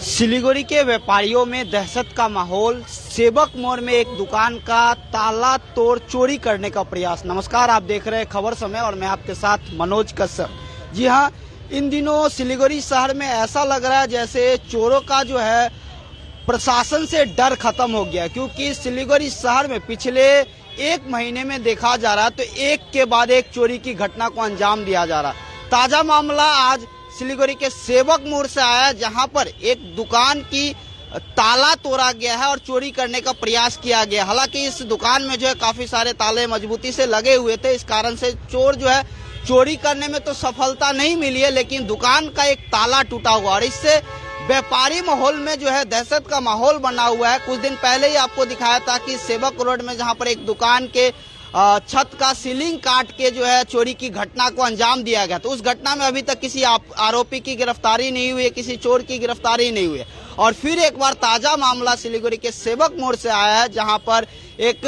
सिलीगुड़ी के व्यापारियों में दहशत का माहौल। सेवक मोड़ में एक दुकान का ताला तोड़ चोरी करने का प्रयास। नमस्कार, आप देख रहे हैं खबर समय और मैं आपके साथ मनोज कश्यप। जी हां, इन दिनों सिलीगुड़ी शहर में ऐसा लग रहा है जैसे चोरों का जो है प्रशासन से डर खत्म हो गया, क्योंकि सिलीगुड़ी शहर में पिछले एक महीने में देखा जा रहा है तो एक के बाद एक चोरी की घटना को अंजाम दिया जा रहा। ताजा मामला आज सिलीगुड़ी के सेवक मोड़ से आया, जहां पर एक दुकान की ताला तोड़ा गया है और चोरी करने का प्रयास किया गया। हालांकि इस दुकान में जो है काफी सारे ताले मजबूती से लगे हुए थे, इस कारण से चोर जो है चोरी करने में तो सफलता नहीं मिली है, लेकिन दुकान का एक ताला टूटा हुआ और इससे व्यापारी माहौल में जो है दहशत का माहौल बना हुआ है। कुछ दिन पहले ही आपको दिखाया था कि सेवक रोड में जहां पर एक दुकान के छत का सीलिंग काट के जो है चोरी की घटना को अंजाम दिया गया, तो उस घटना में अभी तक किसी आरोपी की गिरफ्तारी नहीं हुई है, किसी चोर की गिरफ्तारी नहीं हुई है। और फिर एक बार ताजा मामला सिलीगुड़ी के सेवक मोड़ से आया है, जहां पर एक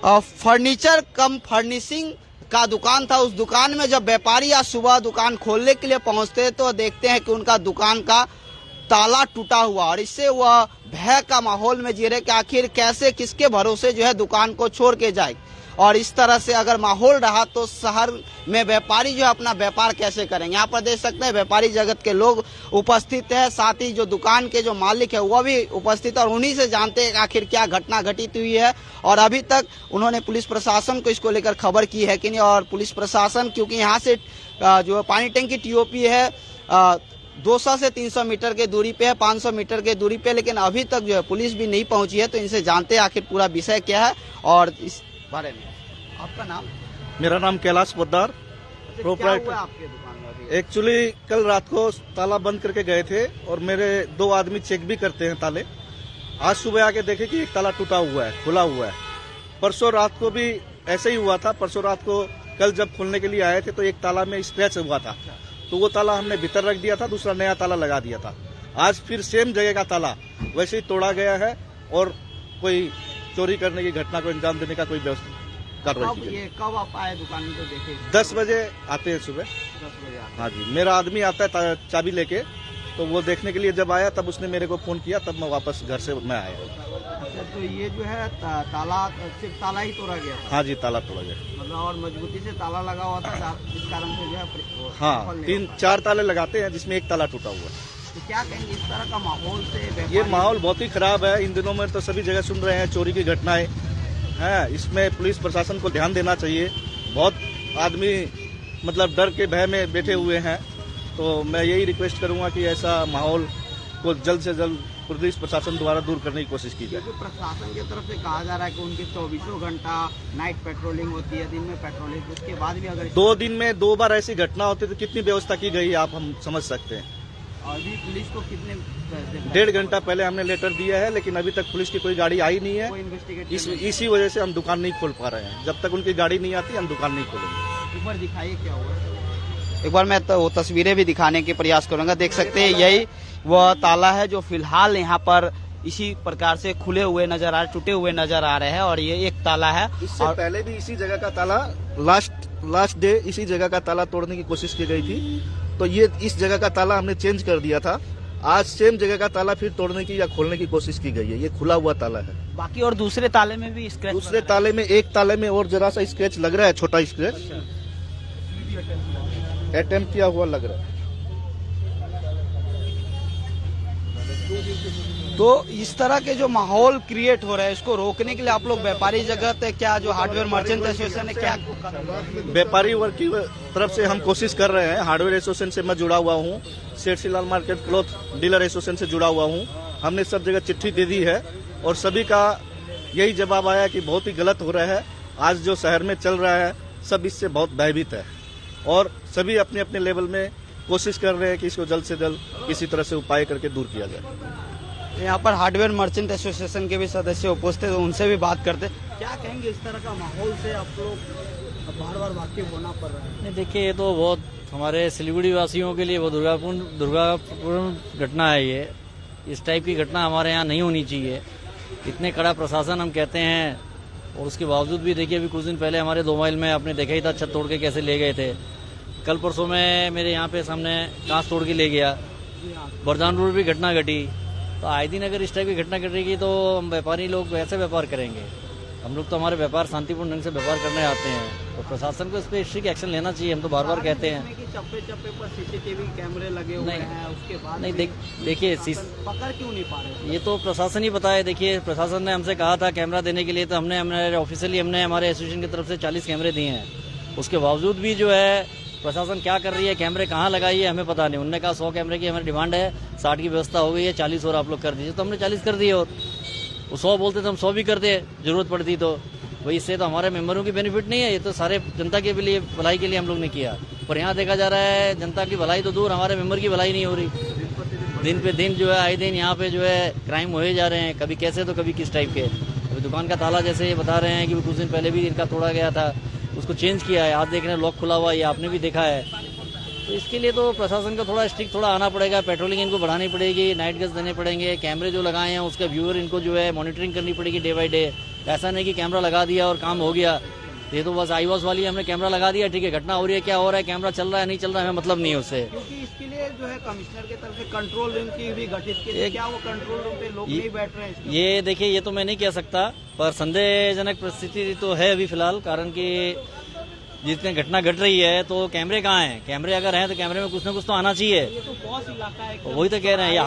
फर्नीचर कम फर्निशिंग का दुकान था। उस दुकान में जब व्यापारी आज सुबह दुकान खोलने के लिए पहुंचते हैं तो देखते हैं कि उनका दुकान का ताला टूटा हुआ और इससे वह भय का माहौल में जी रहे कि आखिर कैसे किसके भरोसे जो है दुकान को छोड़ के जाए। और इस तरह से अगर माहौल रहा तो शहर में व्यापारी जो है अपना व्यापार कैसे करेंगे। यहाँ पर देख सकते हैं व्यापारी जगत के लोग उपस्थित है, साथ ही जो दुकान के जो मालिक है वह भी उपस्थित है और उन्हीं से जानते हैं आखिर क्या घटना घटित हुई है। और अभी तक उन्होंने पुलिस प्रशासन को इसको लेकर खबर की है कि नहीं। और पुलिस प्रशासन, क्योंकि यहाँ से जो पानी टंकी टीओपी है 200 से 300 मीटर के दूरी पे है, 500 मीटर के दूरी पे, लेकिन अभी तक जो है पुलिस भी नहीं पहुंची है। तो इनसे जानते हैं आखिर पूरा विषय क्या है और इस बारे में। आपका नाम? मेरा नाम कैलाश पोद्दार, प्रोप्राइटर। आपके दुकान में एक्चुअली कल रात को ताला बंद करके गए थे और मेरे 2 आदमी चेक भी करते हैं ताले। आज सुबह आके देखे कि एक ताला टूटा हुआ है, खुला हुआ है। परसों रात को भी ऐसे ही हुआ था। परसों रात को कल जब खोलने के लिए आए थे तो एक ताला में स्क्रैच हुआ था, तो वो ताला हमने भीतर रख दिया था, दूसरा नया ताला लगा दिया था। आज फिर सेम जगह का ताला वैसे ही तोड़ा गया है और कोई चोरी करने की घटना को अंजाम देने का कोई व्यवस्था कार्रवाई की गई। कब आप आए दुकान में? तो देखे 10 बजे आते हैं सुबह। 10 बजे हाँ जी, मेरा आदमी आता है चाबी लेके, तो वो देखने के लिए जब आया तब उसने मेरे को फोन किया, तब मैं वापस घर से मैं आया। अच्छा, तो ये जो है ताला सिर्फ ताला ही तोड़ा गया था? हाँ जी, ताला तोड़ा गया, मतलब और मजबूती से ताला लगा हुआ था, इस कारण से जो है हाँ 3-4 ताले लगाते हैं जिसमें एक ताला टूटा हुआ है। तो क्या कहेंगे इस तरह का माहौल से? ये माहौल बहुत ही खराब है। इन दिनों में तो सभी जगह सुन रहे हैं चोरी की घटनाएं हैं। इसमें पुलिस प्रशासन को ध्यान देना चाहिए। बहुत आदमी मतलब डर के भय में बैठे हुए हैं, तो मैं यही रिक्वेस्ट करूंगा कि ऐसा माहौल को जल्द से जल्द पुलिस प्रशासन द्वारा दूर करने की कोशिश की जाए। प्रशासन की तरफ से कहा जा रहा है कि उनकी 24 घंटा नाइट पेट्रोलिंग होती है, दिन में पेट्रोलिंग, उसके बाद भी अगर 2 दिन में 2 बार ऐसी घटना होती तो कितनी व्यवस्था की गई आप हम समझ सकते हैं। अभी पुलिस को कितने 1.5 घंटा पहले हमने लेटर दिया है, लेकिन अभी तक पुलिस की कोई गाड़ी आई नहीं है। इसी वजह से हम दुकान नहीं खोल पा रहे हैं। जब तक उनकी गाड़ी नहीं आती हम दुकान नहीं खोलेंगे। एक बार दिखाइए क्या हुआ। एक बार मैं तो वो तस्वीरें भी दिखाने के प्रयास करूंगा। देख सकते हैं यही वह ताला है जो फिलहाल यहाँ पर इसी प्रकार से खुले हुए नजर आ रहे, टूटे हुए नजर आ रहे हैं। और ये एक ताला है। इससे और पहले भी इसी जगह का ताला लास्ट डे इसी जगह का ताला तोड़ने की कोशिश की गई थी, तो ये इस जगह का ताला हमने चेंज कर दिया था। आज सेम जगह का ताला फिर तोड़ने की या खोलने की कोशिश की गई है। ये खुला हुआ ताला है। बाकी और दूसरे ताले में भी स्क्रैच? दूसरे ताले में, एक ताले में और जरा सा स्क्रैच लग रहा है, छोटा स्क्रैच अटेम्प्ट किया हुआ लग रहा है। तो इस तरह के जो माहौल क्रिएट हो रहा है, इसको रोकने के लिए आप लोग व्यापारी जगत है क्या, जो हार्डवेयर मर्चेंट एसोसिएशन है क्या? व्यापारी वर्ग की तरफ से हम कोशिश कर रहे हैं। हार्डवेयर एसोसिएशन से मैं जुड़ा हुआ हूँ, सेठसीलाल मार्केट क्लॉथ डीलर एसोसिएशन से जुड़ा हुआ हूँ। हमने सब जगह चिट्ठी दे दी है और सभी का यही जवाब आया कि बहुत ही गलत हो रहा है। आज जो शहर में चल रहा है सब इससे बहुत भयभीत है और सभी अपने अपने लेवल में कोशिश कर रहे हैं कि इसको जल्द से जल्द किसी तरह से उपाय करके दूर किया जाए। यहाँ पर हार्डवेयर मर्चेंट एसोसिएशन के भी सदस्य उपस्थित हैं, उनसे भी बात करते। क्या कहेंगे इस तरह का माहौल से आप लोग बार बार वाकिफ होना पड़ रहा है? नहीं, देखिए ये तो बहुत हमारे सिलीगुड़ी वासियों के लिए बहुत दुर्भाग्यपूर्ण घटना है। ये इस टाइप की घटना हमारे यहाँ नहीं होनी चाहिए। इतने कड़ा प्रशासन हम कहते हैं और उसके बावजूद भी देखिए अभी कुछ दिन पहले हमारे 2 माइल में आपने देखा ही था, छत तोड़ के कैसे ले गए थे। कल परसों में मेरे यहाँ पे सामने कांच तोड़ के ले गया। बरदान रोड भी घटना घटी। तो आए दिन अगर इस टाइप की घटना घटेगी तो हम व्यापारी लोग वैसे व्यापार करेंगे। हम लोग तो हमारे व्यापार शांतिपूर्ण ढंग से व्यापार करने आते हैं, तो प्रशासन को इस पर स्ट्रिक्ट एक्शन लेना चाहिए। हम तो बार बार कहते हैं कि चप्पे चप्पे पर सीसीटीवी कैमरे लगे हुए हैं, उसके बाद नहीं देखिए पकड़ क्यों नहीं पा रहे? ये तो प्रशासन ही बताए। देखिए प्रशासन ने हमसे कहा था कैमरा देने के लिए, तो हमने ऑफिशियली हमारे एसोसिएशन की तरफ से 40 कैमरे दिए हैं। उसके बावजूद भी जो है प्रशासन क्या कर रही है, कैमरे कहाँ लगाई है हमें पता नहीं। उन्होंने कहा 100 कैमरे की हमारी डिमांड है, 60 की व्यवस्था हो गई है, 40 और आप लोग कर दीजिए। तो हमने 40 कर दिए, और वो 100 बोलते तो हम 100 भी करते जरूरत पड़ती तो। वही इससे तो हमारे मेंबरों की बेनिफिट नहीं है, ये तो सारे जनता के लिए भलाई के लिए हम लोग ने किया। पर यहाँ देखा जा रहा है जनता की भलाई तो दूर, हमारे मेंबर की भलाई नहीं हो रही। दिन पे दिन जो है आए दिन यहाँ पे जो है क्राइम होए जा रहे हैं, कभी कैसे तो कभी किस टाइप के। अभी दुकान का ताला जैसे ये बता रहे हैं कि कुछ दिन पहले भी इनका तोड़ा गया था, उसको चेंज किया है, आज देख रहे हैं लॉक खुला हुआ, ये आपने भी देखा है। तो इसके लिए तो प्रशासन को थोड़ा स्ट्रिक्ट थोड़ा आना पड़ेगा, पेट्रोलिंग इनको बढ़ानी पड़ेगी, नाइट गश्त देने पड़ेंगे, कैमरे जो लगाए हैं उसका व्यूअर इनको जो है मॉनिटरिंग करनी पड़ेगी डे बाय डे। ऐसा नहीं कि कैमरा लगा दिया और काम हो गया। ये तो बस आईवॉस वाली हमने कैमरा लगा दिया, ठीक है, घटना हो रही है, क्या हो रहा है, कैमरा चल रहा है नहीं चल रहा है, हमें मतलब नहीं है उससे। क्योंकि इसके लिए जो है कमिश्नर की तरफ से कंट्रोल रूम की भी गठित की है, क्या वो कंट्रोल रूम पे लोग नहीं बैठ रहे हैं? ये देखिए ये तो मैं नहीं कह सकता, पर संदेहजनक परिस्थिति तो है अभी फिलहाल, कारण कि जितने घटना घट रही है तो कैमरे कहाँ हैं? कैमरे अगर हैं तो कैमरे में कुछ ना कुछ तो आना चाहिए। ये तो पॉस इलाका है, वही तो कह रहे हैं, ये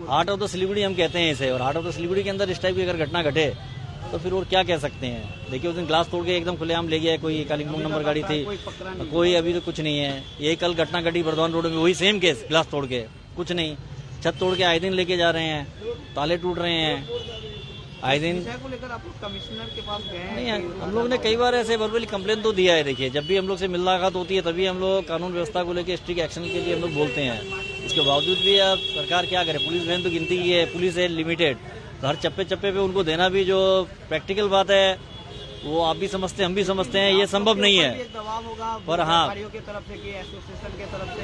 हार्ट ऑफ द सिलीगुड़ी हम कहते हैं इसे, और हार्ट ऑफ द सिलीगुड़ी के अंदर इस टाइप की अगर घटना घटे तो फिर और क्या कह सकते हैं। देखिए उस दिन ग्लास तोड़ के एकदम खुलेआम ले गया, कोई कालिंगपुर नंबर गाड़ी थी, कोई अभी तो कुछ नहीं है। यही कल घटना घटी बरदवान रोड में, वही सेम केस, ग्लास तोड़ के कुछ नहीं, छत तोड़ के आए दिन लेके जा रहे हैं, ताले टूट रहे हैं आए दिन। को लेकर आप कमिश्नर के पास गए? नहीं, हम लोग ने कई बार ऐसे वर्बली कंप्लेन तो दिया है। देखिए जब भी हम लोग से मुलाकात होती है तभी हम लोग कानून व्यवस्था को लेकर स्ट्रिक्ट एक्शन के लिए हम लोग बोलते हैं। इसके बावजूद भी अब सरकार क्या करे, पुलिस वैन तो गिनती की है, पुलिस है लिमिटेड, तो हर चप्पे चप्पे पे उनको देना भी जो प्रैक्टिकल बात है वो आप भी समझते हैं हम भी समझते हैं, ये संभव नहीं है। दबाव होगा पर हाँ व्यापारियों की तरफ से कि एसोसिएशन की तरफ से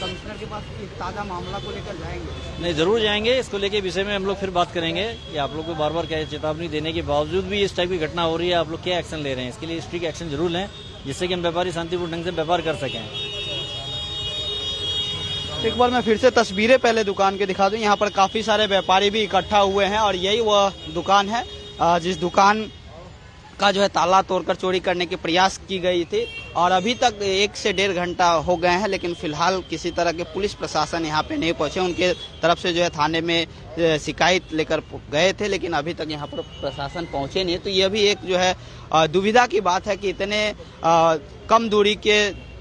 कमिश्नर के पास इस ताजा मामला को लेकर जाएंगे? नहीं, जरूर जाएंगे। इसको लेके विषय में हम लोग फिर बात करेंगे कि आप लोग को बार बार क्या चेतावनी देने के बावजूद भी इस टाइप की घटना हो रही है, आप लोग क्या एक्शन ले रहे हैं। इसके लिए स्ट्रिक्ट एक्शन जरूर लें, जिससे कि हम व्यापारी शांतिपूर्ण ढंग से व्यापार कर सकें। एक बार मैं फिर से तस्वीरें पहले दुकान के दिखा दूं। यहाँ पर काफी सारे व्यापारी भी इकट्ठा हुए हैं और यही वह दुकान है जिस दुकान का जो है ताला तोड़कर चोरी करने के प्रयास की गई थी, और अभी तक 1 से 1.5 घंटा हो गए हैं, लेकिन फिलहाल किसी तरह के पुलिस प्रशासन यहाँ पे नहीं पहुंचे। उनके तरफ से जो है थाने में शिकायत लेकर गए थे, लेकिन अभी तक यहाँ पर प्रशासन पहुंचे नहीं। तो ये भी एक जो है दुविधा की बात है कि इतने कम दूरी के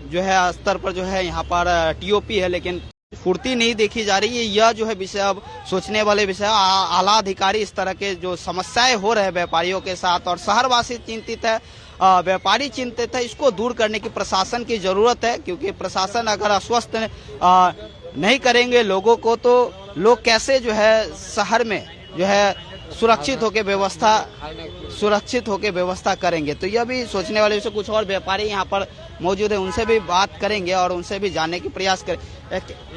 जो है स्तर पर जो है यहाँ पर टीओपी है, लेकिन फुर्ती नहीं देखी जा रही है। यह जो है विषय अब सोचने वाले विषय। आला अधिकारी इस तरह के जो समस्याएं हो रहे हैं व्यापारियों के साथ, और शहरवासी चिंतित है, व्यापारी चिंतित है, इसको दूर करने की प्रशासन की जरूरत है। क्योंकि प्रशासन अगर आश्वस्त नहीं करेंगे लोगों को, तो लोग कैसे जो है शहर में जो है सुरक्षित होके व्यवस्था करेंगे। तो यह भी सोचने वाले विषय। कुछ और व्यापारी यहाँ पर मौजूद है, उनसे भी बात करेंगे और उनसे भी जानने की प्रयास करें।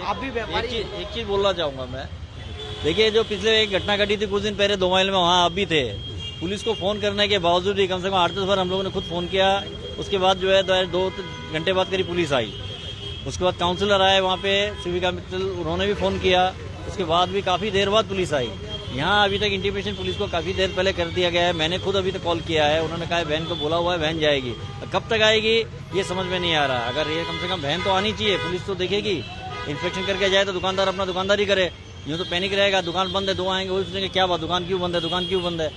आप भी व्यापारी? एक चीज बोलना चाहूंगा मैं। देखिए जो पिछले एक घटना घटी थी कुछ दिन पहले 2 माइल में, वहाँ आप भी थे। पुलिस को फोन करने के बावजूद भी कम से कम 8-10 बार हम लोगों ने खुद फोन किया। उसके बाद जो है 2 घंटे बाद करीब पुलिस आई। उसके बाद काउंसिलर आए वहाँ पे, शिविका मित्तल, उन्होंने भी फोन किया। उसके बाद भी काफी देर बाद पुलिस आई। यहाँ अभी तक इंटीमेशन पुलिस को काफी देर पहले कर दिया गया है। मैंने खुद अभी तक कॉल किया है, उन्होंने कहा है वैन को बोला हुआ है, वैन जाएगी। कब तक आएगी ये समझ में नहीं आ रहा। अगर ये कम से कम वैन तो आनी चाहिए, पुलिस तो देखेगी, इंस्पेक्शन करके जाए तो दुकानदार अपना दुकानदारी करे। यूँ तो पैनिक रहेगा, दुकान बंद है, 2 आएंगे वही सोचेंगे क्या बात, दुकान क्यों बंद है, दुकान क्यों बंद है।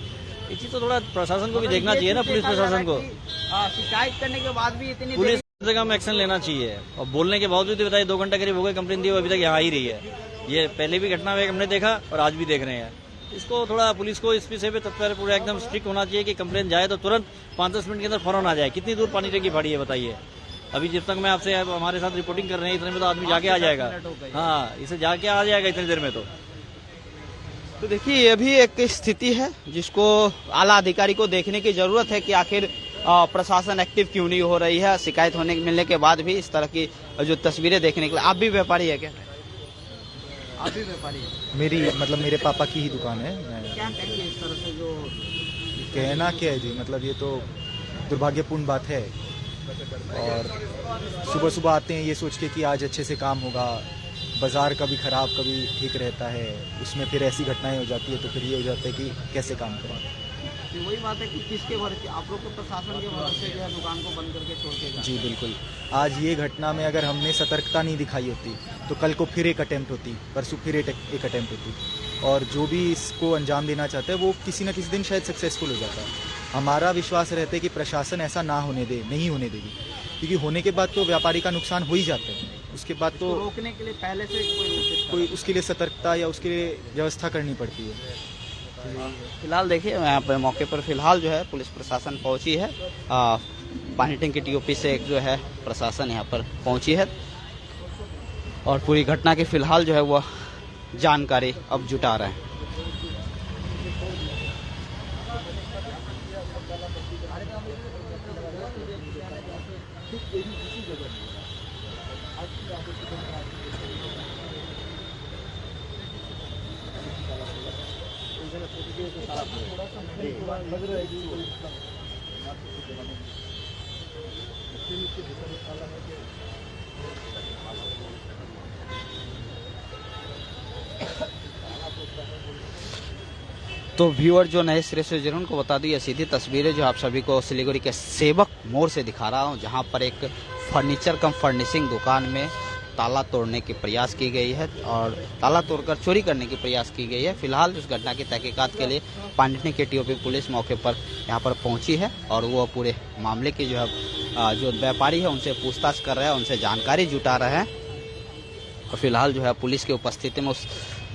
ये चीज तो थोड़ा प्रशासन को भी देखना चाहिए ना, पुलिस प्रशासन को। शिकायत करने के बाद भी इतनी पुलिस से कम एक्शन लेना चाहिए। और बोलने के बावजूद भी बताइए 2 घंटा करीब हो गए कंप्लेन दी, अभी तक यहाँ ही रही है। ये पहले भी घटना हमने देखा और आज भी देख रहे हैं। इसको थोड़ा पुलिस को इस विषय पे तत्पर पूरा एकदम स्ट्रिक्ट होना चाहिए कि कंप्लेन जाए तो तुरंत 5-10 मिनट के अंदर फौरन आ जाए। कितनी दूर पानी टंकी फाड़ी है बताइए। अभी जब तक मैं आपसे हमारे साथ रिपोर्टिंग कर रहे हैं इतने में तो आदमी जाके आ जाएगा। हाँ, इसे जाके आ जाएगा इतनी देर में। तो देखिए ये भी एक स्थिति है जिसको आला अधिकारी को देखने की जरूरत है कि आखिर प्रशासन एक्टिव क्यों नहीं हो रही है। शिकायत मिलने के बाद भी इस तरह की जो तस्वीरें देखने के लिए। आप भी व्यापारी है क्या? आप भी व्यापारी है? मेरे पापा की ही दुकान है। क्या कहेंगे इस तरह से जो कहना क्या है जी, ये तो दुर्भाग्यपूर्ण बात है। और सुबह सुबह आते हैं ये सोच के कि आज अच्छे से काम होगा, बाजार कभी ख़राब कभी ठीक रहता है, उसमें फिर ऐसी घटनाएं हो जाती है तो फिर ये हो जाता है कि कैसे काम करें। तो वही बात है कि किसके भरोसे आप लोग को, प्रशासन के भरोसे जो है दुकान को बंद करके छोड़ के जी बिल्कुल। आज ये घटना में अगर हमने सतर्कता नहीं दिखाई होती तो कल को फिर एक अटेम्प्ट होती, परसों फिर एक अटेम्प्ट होती, और जो भी इसको अंजाम देना चाहता है वो किसी न किसी दिन शायद सक्सेसफुल हो जाता है। हमारा विश्वास रहता है कि प्रशासन ऐसा ना होने दे, नहीं होने देगी, क्योंकि होने के बाद तो व्यापारी का नुकसान हो ही जाता है। उसके बाद तो रोकने के लिए पहले से कोई उसके लिए सतर्कता या उसके लिए व्यवस्था करनी पड़ती है। फिलहाल देखिए यहाँ पे मौके पर फिलहाल जो है पुलिस प्रशासन पहुंची है। पानी टंकी टीओपी से एक जो है प्रशासन यहाँ पर पहुंची है और पूरी घटना की फिलहाल जो है वह जानकारी अब जुटा रहे हैं। तो व्यूअर जो नए सिरे से जुड़े उनको बता दी ये सीधी तस्वीरें जो आप सभी को सिलीगुड़ी के सेवक मोड़ से दिखा रहा हूं, जहां पर एक फर्नीचर कम फर्निशिंग दुकान में ताला तोड़ने की प्रयास की गई है और ताला तोड़कर चोरी करने की प्रयास की गई है। फिलहाल उस घटना की तहकीकात के लिए पानी के टीओपी पुलिस मौके पर यहाँ पर पहुंची है और वो पूरे मामले की जो है जो व्यापारी है उनसे पूछताछ कर रहे हैं, उनसे जानकारी जुटा रहे हैं। और फिलहाल जो है पुलिस की उपस्थिति में उस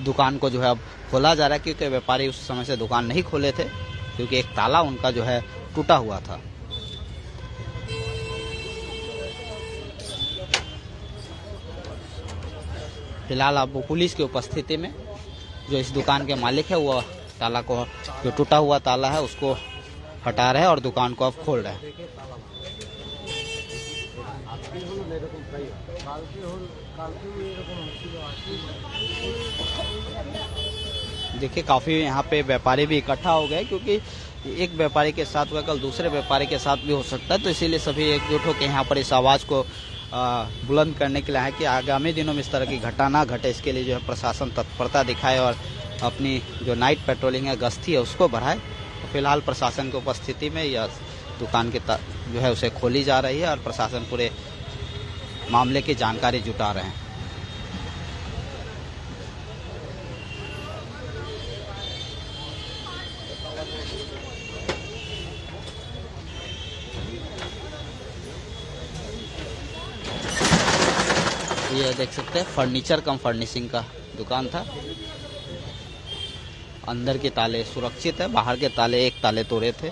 दुकान को जो है अब खोला जा रहा है, क्योंकि व्यापारी उस समय से दुकान नहीं खोले थे, क्योंकि एक ताला उनका जो है टूटा हुआ था। फिलहाल अब पुलिस की उपस्थिति में जो इस दुकान के मालिक है वो ताला को, जो टूटा हुआ ताला है उसको हटा रहे हैं और दुकान को अब खोल रहे हैं। देखिए काफी यहाँ पे व्यापारी भी इकट्ठा हो गए, क्योंकि एक व्यापारी के साथ हुआ कल दूसरे व्यापारी के साथ भी हो सकता है, तो इसीलिए सभी एकजुट होकर यहाँ पर इस आवाज को बुलंद करने के लिए है कि आगामी दिनों में इस तरह की घटना ना घटे, इसके लिए जो है प्रशासन तत्परता दिखाए और अपनी जो नाइट पेट्रोलिंग है, गश्ती है, उसको बढ़ाए। तो फिलहाल प्रशासन की उपस्थिति में यह दुकान की जो है उसे खोली जा रही है और प्रशासन पूरे मामले की जानकारी जुटा रहे हैं। ये देख सकते हैं फर्नीचर कम फर्निशिंग का दुकान था। अंदर के ताले सुरक्षित है, बाहर के ताले एक ताले तोड़े थे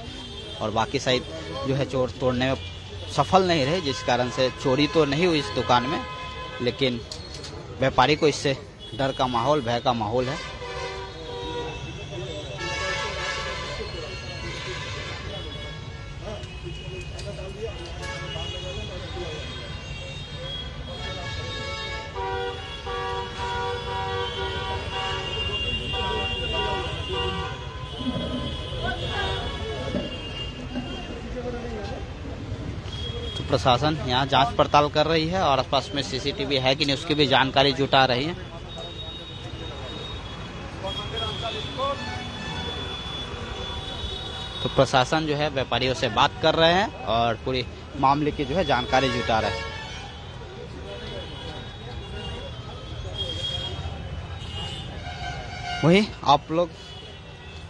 और बाकी साइड जो है चोर तोड़ने में सफल नहीं रहे, जिस कारण से चोरी तो नहीं हुई इस दुकान में, लेकिन व्यापारी को इससे डर का माहौल, भय का माहौल है। प्रशासन यहाँ जांच पड़ताल कर रही है और आसपास में सीसीटीवी है कि नहीं उसकी भी जानकारी जुटा रही है। तो प्रशासन जो है व्यापारियों से बात कर रहे हैं और पूरी मामले की जो है जानकारी जुटा रहे हैं। वही आप लोग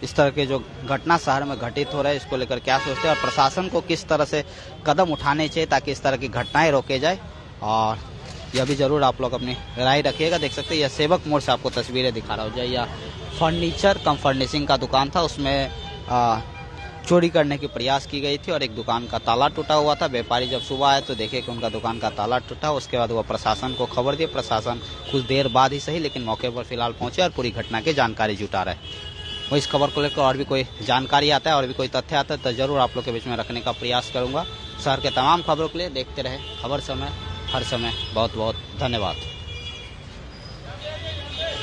इस तरह के जो घटना शहर में घटित हो रहा है इसको लेकर क्या सोचते हैं और प्रशासन को किस तरह से कदम उठाने चाहिए ताकि इस तरह की घटनाएं रोके जाए, और यह भी जरूर आप लोग अपनी राय रखिएगा। देख सकते हैं यह सेवक मोड़ से आपको तस्वीरें दिखा रहा हूँ। यह फर्नीचर कम फर्निशिंग का दुकान था, उसमें चोरी करने की प्रयास की गई थी और एक दुकान का ताला टूटा हुआ था। व्यापारी जब सुबह आए तो देखे कि उनका दुकान का ताला टूटा, उसके बाद वह प्रशासन को खबर दी। प्रशासन कुछ देर बाद ही सही लेकिन मौके पर फिलहाल पहुंचे और पूरी घटना की जानकारी जुटा रहे। वो इस खबर को लेकर और भी कोई जानकारी आता है और भी कोई तथ्य आता है तो जरूर आप लोग के बीच में रखने का प्रयास करूंगा। शहर के तमाम खबरों के लिए देखते रहे खबर समय, हर समय। बहुत बहुत धन्यवाद।